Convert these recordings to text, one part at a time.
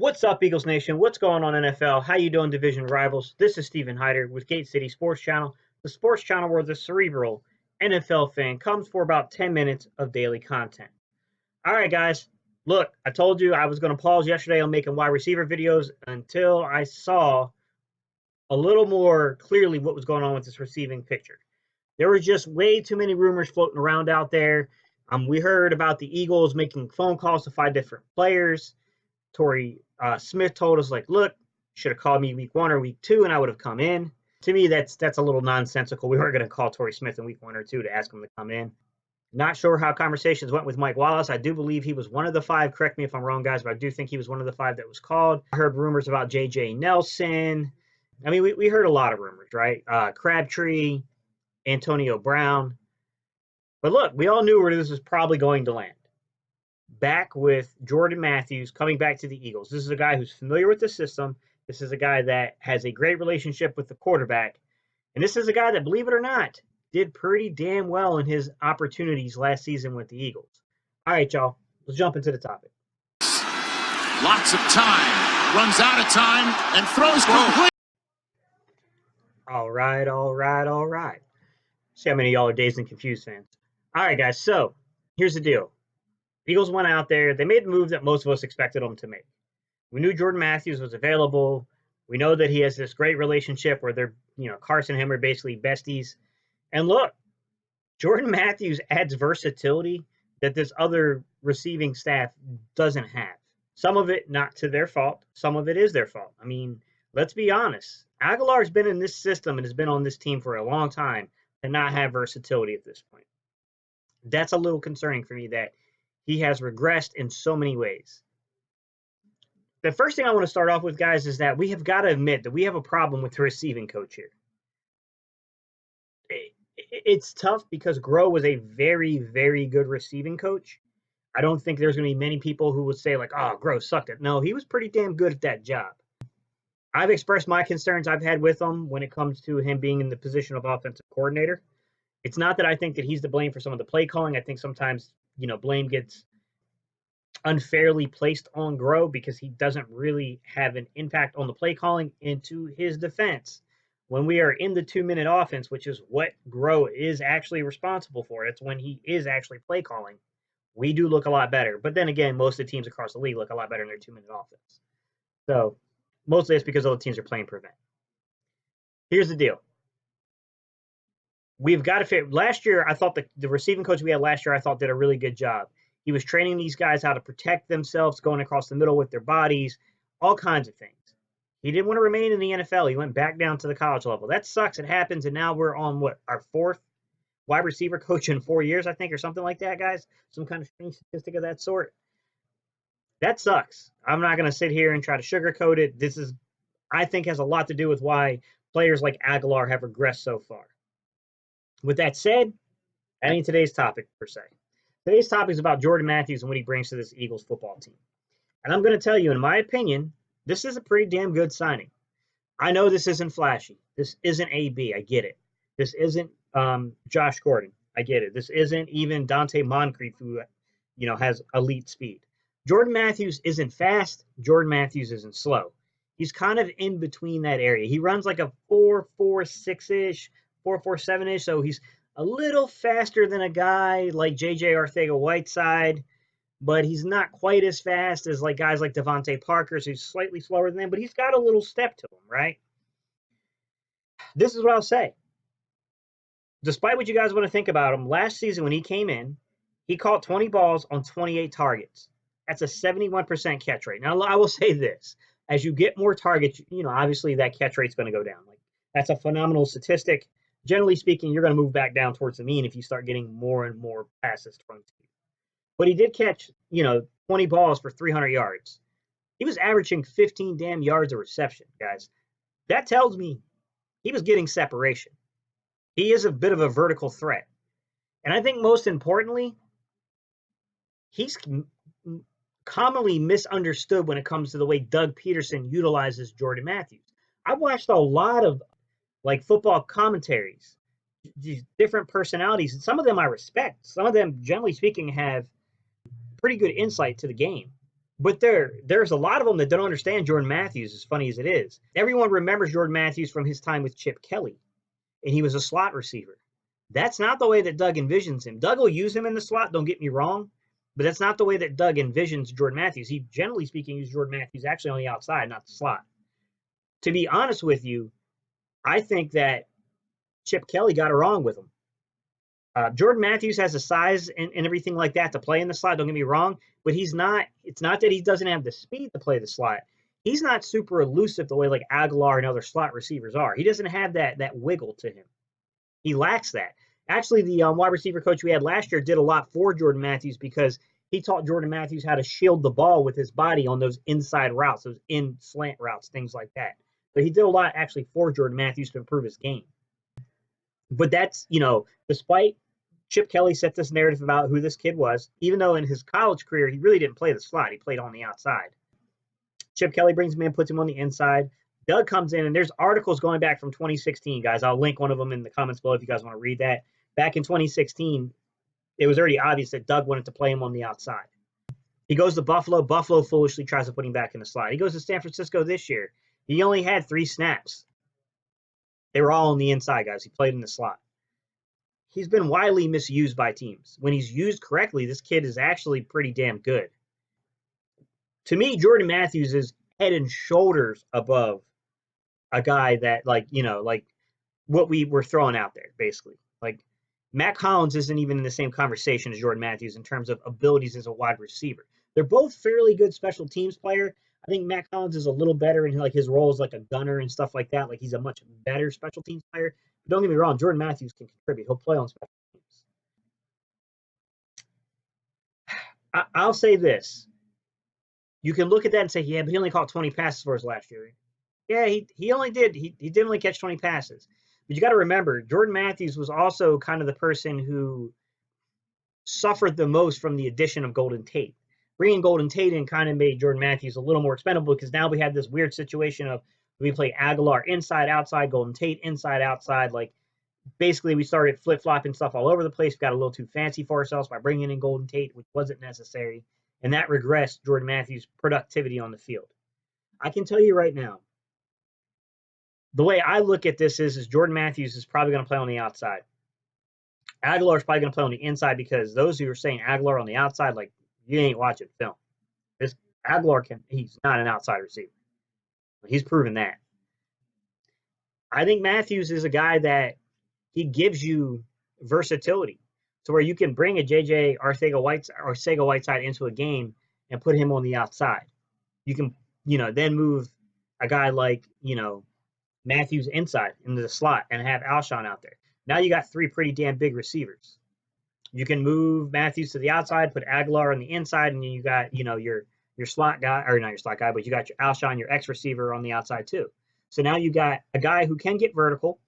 What's up, Eagles Nation? What's going on, NFL? How you doing, division rivals? This is Stephen Hyder with Gate City Sports Channel, the sports channel where the cerebral NFL fan comes for about 10 minutes of daily content. All right, guys. Look, I told you I was going to pause yesterday on making wide receiver videos until I saw a little more clearly what was going on with this receiving picture. There were just way too many rumors floating around out there. We heard about the Eagles making phone calls to 5 different players. Torrey Smith told us, like, look, should have called me week 1 or week 2, and I would have come in. To me, that's a little nonsensical. We weren't going to call Torrey Smith in week 1 or 2 to ask him to come in. Not sure how conversations went with Mike Wallace. I do believe he was one of the 5. Correct me if I'm wrong, guys, but I do think he was one of the 5 that was called. I heard rumors about JJ Nelson. I mean, we heard a lot of rumors, right? Crabtree, Antonio Brown. But look, we all knew where this was probably going to land. Back with Jordan Matthews coming back to the Eagles. This is a guy who's familiar with the system. This is a guy that has a great relationship with the quarterback. And this is a guy that, believe it or not, did pretty damn well in his opportunities last season with the Eagles. All right, y'all, let's jump into the topic. Lots of time, runs out of time, and throws complete. All right. See how many of y'all are dazed and confused fans. All right, guys, so here's the deal. Eagles went out there. They made the move that most of us expected them to make. We knew Jordan Matthews was available. We know that he has this great relationship where they're, Carson and him are basically besties. And look, Jordan Matthews adds versatility that this other receiving staff doesn't have. Some of it not to their fault. Some of it is their fault. I mean, let's be honest. Aguilar's been in this system and has been on this team for a long time and not have versatility at this point. That's a little concerning for me that he has regressed in so many ways. The first thing I want to start off with, guys, is that we have got to admit that we have a problem with the receiving coach here. It's tough because Groh was a very, very good receiving coach. I don't think there's going to be many people who would say, like, oh, Groh sucked it. No, he was pretty damn good at that job. I've expressed my concerns I've had with him when it comes to him being in the position of offensive coordinator. It's not that I think that he's to blame for some of the play calling. I think sometimes, blame gets unfairly placed on Groh because he doesn't really have an impact on the play calling. Into his defense, when we are in the 2-minute offense, which is what Groh is actually responsible for, it's when he is actually play calling, we do look a lot better. But then again, most of the teams across the league look a lot better in their 2-minute offense. So mostly it's because other teams are playing prevent. Here's the deal. We've got to fit. Last year, I thought the receiving coach we had last year, I thought did a really good job. He was training these guys how to protect themselves, going across the middle with their bodies, all kinds of things. He didn't want to remain in the NFL. He went back down to the college level. That sucks. It happens. And now we're on our 4th wide receiver coach in 4 years, I think, or something like that, guys. Some kind of strange statistic of that sort. That sucks. I'm not going to sit here and try to sugarcoat it. This is, I think, has a lot to do with why players like Aguilar have regressed so far. With that said, that ain't today's topic per se. Today's topic is about Jordan Matthews and what he brings to this Eagles football team. And I'm going to tell you, in my opinion, this is a pretty damn good signing. I know this isn't flashy. This isn't AB. I get it. This isn't Josh Gordon. I get it. This isn't even Dante Moncrief, who has elite speed. Jordan Matthews isn't fast. Jordan Matthews isn't slow. He's kind of in between that area. He runs like a 4.46-ish, 4.47-ish, so he's a little faster than a guy like JJ Arcega-Whiteside, but he's not quite as fast as like guys like Devontae Parker, so he's slightly slower than them, but he's got a little step to him, right? This is what I'll say. Despite what you guys want to think about him, last season when he came in, he caught 20 balls on 28 targets. That's a 71% catch rate. Now, I will say this. As you get more targets, obviously that catch rate's going to go down. Like, that's a phenomenal statistic. Generally speaking, you're going to move back down towards the mean if you start getting more and more passes thrown to you. But he did catch, 20 balls for 300 yards. He was averaging 15 damn yards of reception, guys. That tells me he was getting separation. He is a bit of a vertical threat. And I think most importantly, he's commonly misunderstood when it comes to the way Doug Peterson utilizes Jordan Matthews. I've watched a lot of football commentaries, these different personalities, and some of them I respect. Some of them, generally speaking, have pretty good insight to the game. But there's a lot of them that don't understand Jordan Matthews, as funny as it is. Everyone remembers Jordan Matthews from his time with Chip Kelly, and he was a slot receiver. That's not the way that Doug envisions him. Doug will use him in the slot, don't get me wrong, but that's not the way that Doug envisions Jordan Matthews. He, generally speaking, uses Jordan Matthews actually on the outside, not the slot. To be honest with you, I think that Chip Kelly got it wrong with him. Jordan Matthews has the size and everything like that to play in the slot. Don't get me wrong, but he's not. It's not that he doesn't have the speed to play the slot. He's not super elusive the way like Aguilar and other slot receivers are. He doesn't have that wiggle to him. He lacks that. Actually, the wide receiver coach we had last year did a lot for Jordan Matthews because he taught Jordan Matthews how to shield the ball with his body on those inside routes, those in slant routes, things like that. So he did a lot actually for Jordan Matthews to improve his game. But that's, despite Chip Kelly set this narrative about who this kid was, even though in his college career he really didn't play the slot, he played on the outside. Chip Kelly brings him in, puts him on the inside. Doug comes in, and there's articles going back from 2016, guys. I'll link one of them in the comments below if you guys want to read that. Back in 2016, it was already obvious that Doug wanted to play him on the outside. He goes to Buffalo. Buffalo foolishly tries to put him back in the slot. He goes to San Francisco this year. He only had 3 snaps. They were all on the inside, guys. He played in the slot. He's been widely misused by teams. When he's used correctly, this kid is actually pretty damn good. To me, Jordan Matthews is head and shoulders above a guy that, like what we were throwing out there, basically. Like, Matt Collins isn't even in the same conversation as Jordan Matthews in terms of abilities as a wide receiver. They're both fairly good special teams player. I think Matt Collins is a little better in like his role as like a gunner and stuff like that. Like, he's a much better special teams player. But don't get me wrong, Jordan Matthews can contribute. He'll play on special teams. I'll say this. You can look at that and say, yeah, but he only caught 20 passes for us last year. Yeah, he only did. He did only catch 20 passes. But you got to remember, Jordan Matthews was also kind of the person who suffered the most from the addition of Golden Tate. Bringing Golden Tate in kind of made Jordan Matthews a little more expendable because now we had this weird situation of we play Aguilar inside, outside, Golden Tate inside, outside. Like, basically, we started flip-flopping stuff all over the place. We got a little too fancy for ourselves by bringing in Golden Tate, which wasn't necessary. And that regressed Jordan Matthews' productivity on the field. I can tell you right now, the way I look at this is Jordan Matthews is probably going to play on the outside. Aguilar is probably going to play on the inside because those who are saying Aguilar on the outside, like, you ain't watching film. This Aguilar he's not an outside receiver. He's proven that. I think Matthews is a guy that he gives you versatility to where you can bring a JJ Arcega-Whiteside into a game and put him on the outside. You can, then move a guy like, Matthews inside into the slot and have Alshon out there. Now you got 3 pretty damn big receivers. You can move Matthews to the outside, put Aguilar on the inside, and then you got, your slot guy, or not your slot guy, but you got your Alshon, your X receiver on the outside too. So now you got a guy who can get vertical.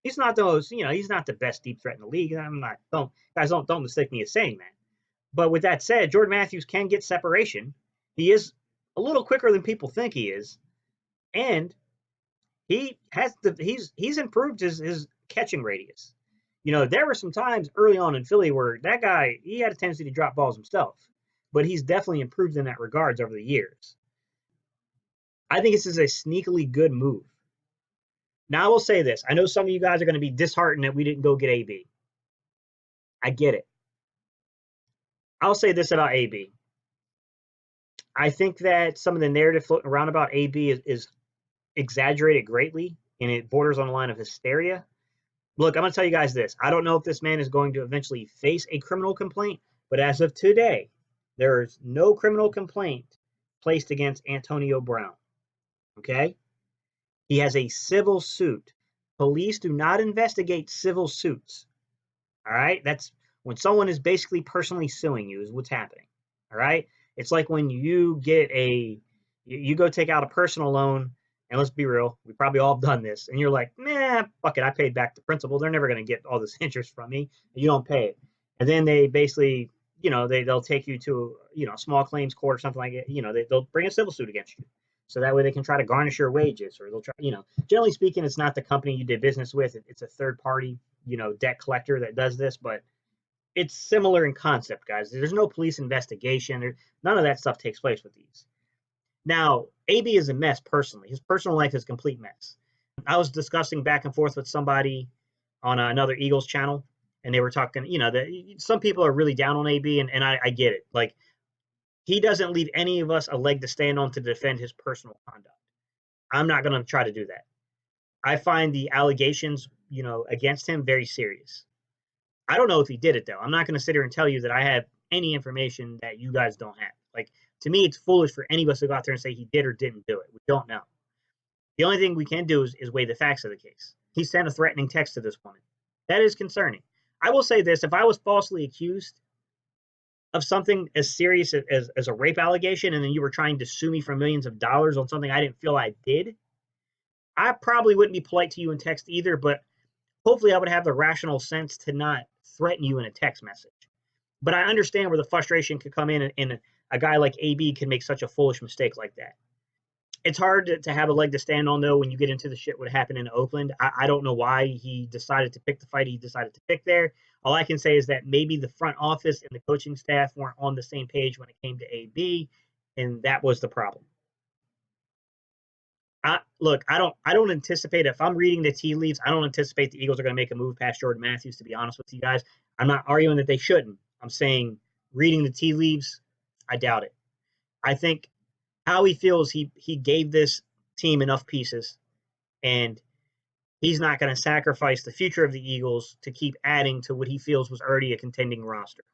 He's not he's not the best deep threat in the league. Don't mistake me as saying that. But with that said, Jordan Matthews can get separation. He is a little quicker than people think he is. And he's improved his catching radius. There were some times early on in Philly where that guy, he had a tendency to drop balls himself, but he's definitely improved in that regards over the years. I think this is a sneakily good move. Now, I will say this. I know some of you guys are going to be disheartened that we didn't go get AB. I get it. I'll say this about AB. I think that some of the narrative floating around about AB is exaggerated greatly, and it borders on the line of hysteria. Look, I'm going to tell you guys this. I don't know if this man is going to eventually face a criminal complaint, but as of today, there is no criminal complaint placed against Antonio Brown. Okay? He has a civil suit. Police do not investigate civil suits. All right? That's when someone is basically personally suing you is what's happening. All right? It's like when you go take out a personal loan, and let's be real, we probably all done this, and you're like, nah, fuck it, I paid back the principal. They're never going to get all this interest from me, and you don't pay it. And then they basically, they'll take you to, a small claims court or something like that. They'll bring a civil suit against you. So that way they can try to garnish your wages, or they'll try, generally speaking, it's not the company you did business with. It's a third party, debt collector that does this. But it's similar in concept, guys. There's no police investigation. None of that stuff takes place with these. Now, AB is a mess personally. His personal life is a complete mess. I was discussing back and forth with somebody on another Eagles channel, and they were talking, some people are really down on AB, and I get it. Like, he doesn't leave any of us a leg to stand on to defend his personal conduct. I'm not going to try to do that. I find the allegations, against him very serious. I don't know if he did it, though. I'm not going to sit here and tell you that I have any information that you guys don't have. Like, to me, it's foolish for any of us to go out there and say he did or didn't do it. We don't know. The only thing we can do is weigh the facts of the case. He sent a threatening text to this woman. That is concerning. I will say this. If I was falsely accused of something as serious as a rape allegation, and then you were trying to sue me for millions of dollars on something I didn't feel I did, I probably wouldn't be polite to you in text either, but hopefully I would have the rational sense to not threaten you in a text message. But I understand where the frustration could come in, and a guy like AB can make such a foolish mistake like that. It's hard to have a leg to stand on, though, when you get into the shit what happened in Oakland. I don't know why he decided to pick the fight he decided to pick there. All I can say is that maybe the front office and the coaching staff weren't on the same page when it came to AB, and that was the problem. Look, I don't anticipate, if I'm reading the tea leaves, I don't anticipate the Eagles are going to make a move past Jordan Matthews, to be honest with you guys. I'm not arguing that they shouldn't. I'm saying, reading the tea leaves, I doubt it. I think how he feels, he gave this team enough pieces, and he's not going to sacrifice the future of the Eagles to keep adding to what he feels was already a contending roster.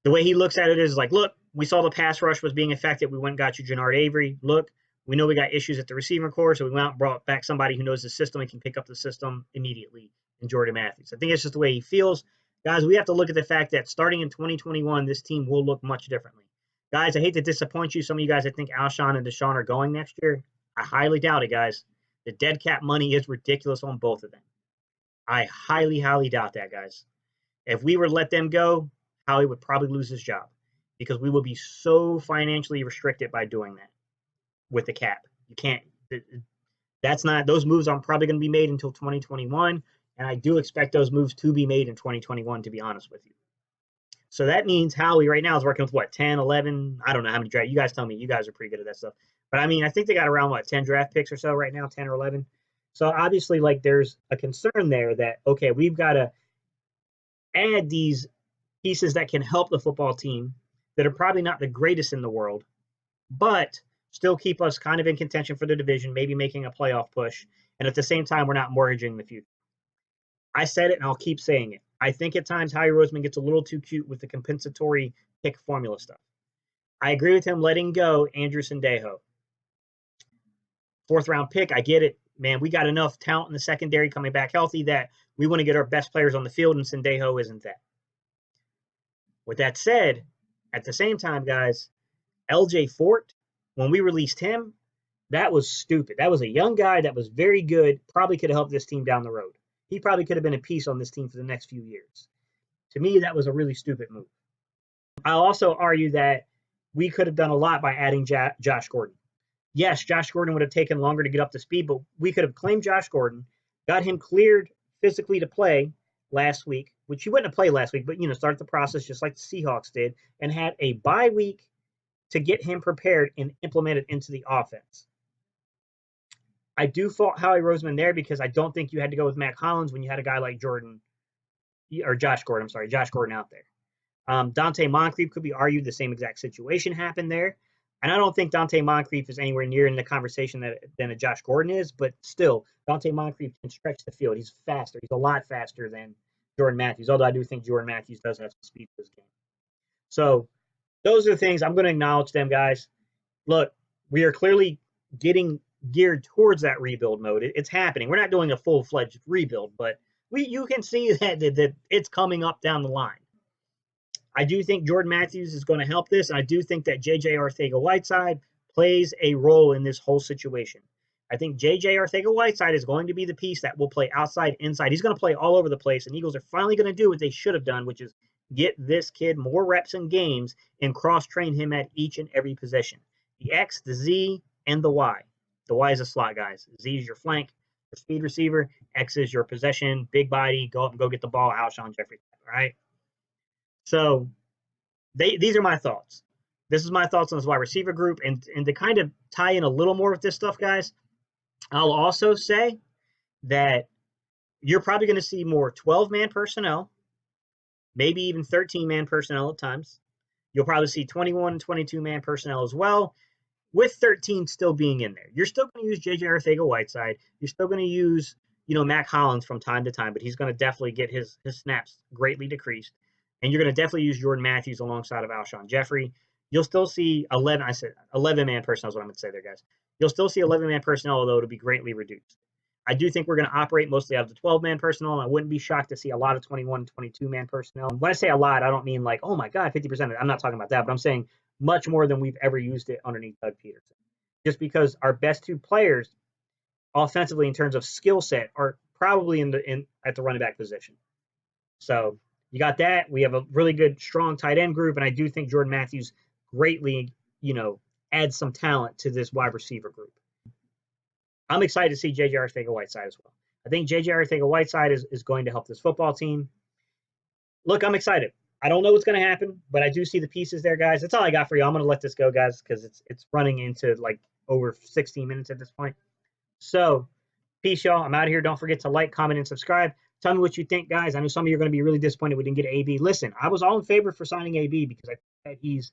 The way he looks at it is like, look, we saw the pass rush was being affected. We went and got you Jannard Avery. Look, we know we got issues at the receiving corps, so we went out and brought back somebody who knows the system and can pick up the system immediately in Jordan Matthews. I think it's just the way he feels. Guys, we have to look at the fact that starting in 2021, this team will look much differently. Guys, I hate to disappoint you. Some of you guys, I think Alshon and Deshaun are going next year. I highly doubt it, guys. The dead cap money is ridiculous on both of them. I highly, highly doubt that, guys. If we were to let them go, Howie would probably lose his job because we will be so financially restricted by doing that with the cap. You can't. That's not. Those moves aren't probably going to be made until 2021, and I do expect those moves to be made in 2021, to be honest with you. So that means Howie right now is working with what, 10, 11? I don't know how many draft. You guys tell me. You guys are pretty good at that stuff. But I mean, I think they got around 10 draft picks or so right now, 10 or 11. So obviously, there's a concern there that, okay, we've got to add these pieces that can help the football team that are probably not the greatest in the world, but still keep us kind of in contention for the division, maybe making a playoff push. And at the same time, we're not mortgaging the future. I said it, and I'll keep saying it. I think at times Howie Roseman gets a little too cute with the compensatory pick formula stuff. I agree with him letting go Andrew Sendejo. 4th-round pick, I get it. Man, we got enough talent in the secondary coming back healthy that we want to get our best players on the field, and Sendejo isn't that. With that said, at the same time, guys, LJ Fort, when we released him, that was stupid. That was a young guy that was very good, probably could have helped this team down the road. He probably could have been a piece on this team for the next few years. To me, that was a really stupid move. I'll also argue that we could have done a lot by adding Josh Gordon. Yes, Josh Gordon would have taken longer to get up to speed, but we could have claimed Josh Gordon, got him cleared physically to play last week, which he wouldn't have played last week, but, start the process just like the Seahawks did, and had a bye week to get him prepared and implemented into the offense. I do fault Howie Roseman there because I don't think you had to go with Mac Hollins when you had a guy like Josh Gordon out there. Dante Moncrief could be argued the same exact situation happened there. And I don't think Dante Moncrief is anywhere near in the conversation than a Josh Gordon is, but still, Dante Moncrief can stretch the field. He's faster. He's a lot faster than Jordan Matthews, although I do think Jordan Matthews does have some speed to his game. So those are the things. I'm going to acknowledge them, guys. Look, we are clearly getting geared towards that rebuild mode. It's happening. We're not doing a full-fledged rebuild, but you can see that it's coming up down the line. I do think Jordan Matthews is going to help this, and I do think that JJ Arcega-Whiteside plays a role in this whole situation. I think JJ Arcega-Whiteside is going to be the piece that will play outside, inside. He's going to play all over the place, and Eagles are finally going to do what they should have done, which is get this kid more reps in games and cross-train him at each and every position. The X, the Z, and the Y. The Y is a slot, guys. Z is your flank. speed receiver. X is your possession, big body, go up and go get the ball, Alshon Jeffrey. All right. So these are my thoughts. This is my thoughts on this wide receiver group. And to kind of tie in a little more with this stuff, guys, I'll also say that you're probably going to see more 12-man personnel, maybe even 13-man personnel at times. You'll probably see 21 and 22-man personnel as well, with 13 still being in there. You're still going to use JJ Arcega-Whiteside. You're still going to use, Mac Hollins from time to time, but he's going to definitely get his snaps greatly decreased. And you're going to definitely use Jordan Matthews alongside of Alshon Jeffrey. You'll still see 11-man personnel is what I'm going to say there, guys. You'll still see 11-man personnel, although it'll be greatly reduced. I do think we're going to operate mostly out of the 12-man personnel. I wouldn't be shocked to see a lot of 21 and 22-man personnel. When I say a lot, I don't mean like, oh my God, 50%. I'm not talking about that, but I'm saying much more than we've ever used it underneath Doug Peterson. Just because our best two players offensively in terms of skill set are probably at the running back position. So you got that. We have a really good, strong tight end group, and I do think Jordan Matthews greatly, adds some talent to this wide receiver group. I'm excited to see JJ Arcega-Whiteside as well. I think JJ Arcega-Whiteside is going to help this football team. Look, I'm excited. I don't know what's going to happen, but I do see the pieces there, guys. That's all I got for you. I'm going to let this go, guys, because it's running into like over 16 minutes at this point. So, peace, y'all. I'm out of here. Don't forget to like, comment, and subscribe. Tell me what you think, guys. I know some of you are going to be really disappointed we didn't get AB. Listen, I was all in favor for signing AB because I think that he's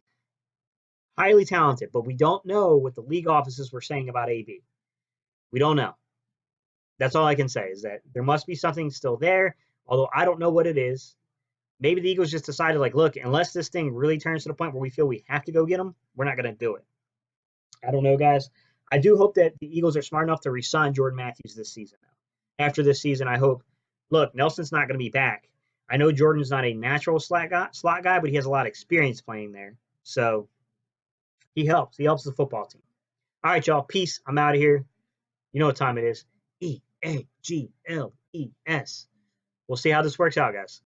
highly talented, but we don't know what the league offices were saying about AB. We don't know. That's all I can say is that there must be something still there, although I don't know what it is. Maybe the Eagles just decided, like, look, unless this thing really turns to the point where we feel we have to go get him, we're not going to do it. I don't know, guys. I do hope that the Eagles are smart enough to re-sign Jordan Matthews this season. After this season, I hope. Look, Nelson's not going to be back. I know Jordan's not a natural slot guy, but he has a lot of experience playing there. So he helps. He helps the football team. All right, y'all. Peace. I'm out of here. You know what time it is. EAGLES. We'll see how this works out, guys.